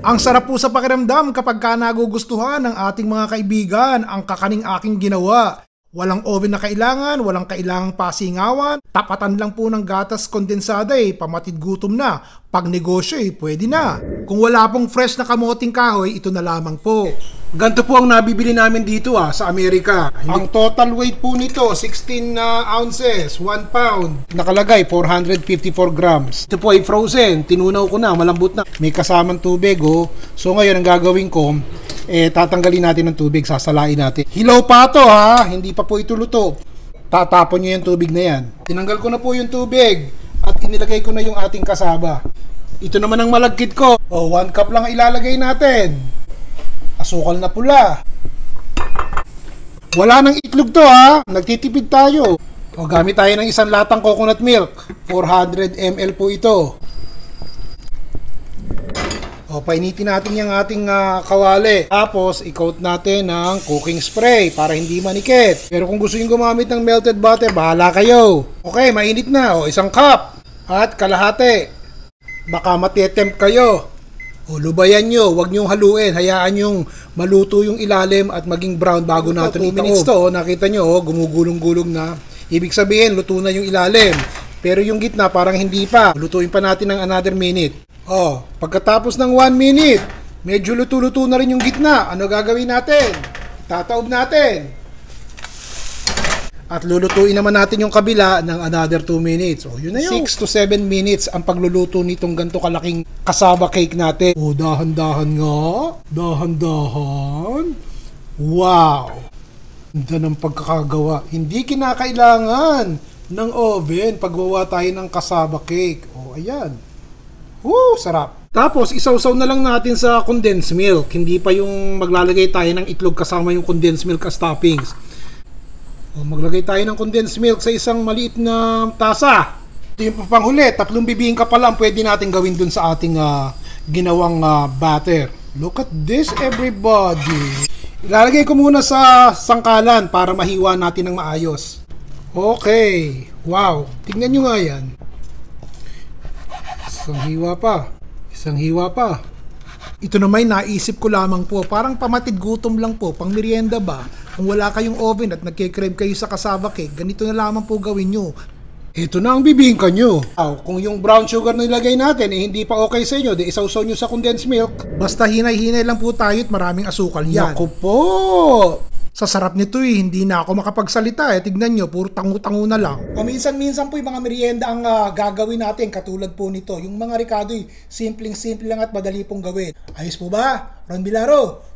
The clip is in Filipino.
Ang sarap po sa pakiramdam kapag ka nagugustuhan ng ating mga kaibigan ang kakaning aking ginawa. Walang oven na kailangan, walang kailangang pasingawan, tapatan lang po ng gatas kondensada pamatid gutom na. Pag negosyo pwede na. Kung wala pong fresh na kamoting kahoy, ito na lamang po. Ganito po ang nabibili namin dito sa Amerika. Ang total weight po nito, 16 ounces, 1 pound. Nakalagay, 454 grams. Ito po ay frozen, tinunaw ko na, malambot na. May kasamang tubig So ngayon ang gagawin ko, tatanggalin natin ng tubig, sasalain natin. Hilaw pa to hindi pa po ito luto. Tatapon nyo yung tubig na yan. Tinanggal ko na po yung tubig at inilagay ko na yung ating kasaba. Ito naman ang malagkit ko. 1 cup lang ilalagay natin. Asukal na pula. Wala nang itlog to nagtitipid tayo. Gamit tayo ng isang latang coconut milk. 400 ml po ito. Painitin natin yung ating kawali. Tapos, i-coat natin ng cooking spray para hindi manikit. Pero kung gusto nyo gumamit ng melted butter, bahala kayo. Okay, mainit na. 1 cup at kalahati. Baka matetempt kayo. Lubayan nyo, huwag nyo haluin. Hayaan yung maluto yung ilalim at maging brown bago natin itaob. 2 minutes to, nakita nyo, gumugulong-gulong na. Ibig sabihin, luto na yung ilalim. Pero yung gitna, parang hindi pa. Lutuin pa natin ng another minute. Pagkatapos ng 1 minute, medyo luto-luto na rin yung gitna. Ano gagawin natin? Tataob natin. At lulutuin naman natin yung kabila ng another 2 minutes. Yun na yun. 6 to 7 minutes ang pagluluto nitong ganito kalaking kasaba cake natin. Dahan-dahan nga. Dahan-dahan. Wow. Ganda ng pagkakagawa. Hindi kinakailangan ng oven pagwawa tayo ng kasaba cake. Ayan. Sarap. Tapos, isawsaw na lang natin sa condensed milk. Hindi pa yung maglalagay tayo ng itlog kasama yung condensed milk as toppings. Maglagay tayo ng condensed milk sa isang maliit na tasa. Ito yung panghuli. 3 bibingka pa lang pwede natin gawin dun sa ating ginawang batter. Look at this, everybody. Ilalagay ko muna sa sangkalan para mahiwa natin ng maayos. Okay. Wow. Tingnan nyo nga yan. Isang hiwa pa. Isang hiwa pa. Ito naman naisip ko lamang po, parang pamatid gutom lang po, pang merienda ba? Kung wala kayong oven at nagkikrave kayo sa kasaba cake, ganito na lamang po gawin nyo. Ito na ang bibingka nyo. Kung yung brown sugar na ilagay natin hindi pa okay sa inyo, isawsaw nyo sa condensed milk. Basta hinay-hinay lang po tayo at maraming asukal yan. Naku po! Sa sarap nito hindi na ako makapagsalita Tignan nyo, puro tangu-tangu na lang. Minsan-minsan po yung mga merienda ang gagawin natin katulad po nito. Yung mga ricado simpleng-simple lang at madali pong gawin. Ayos po ba? Ron Bilaro?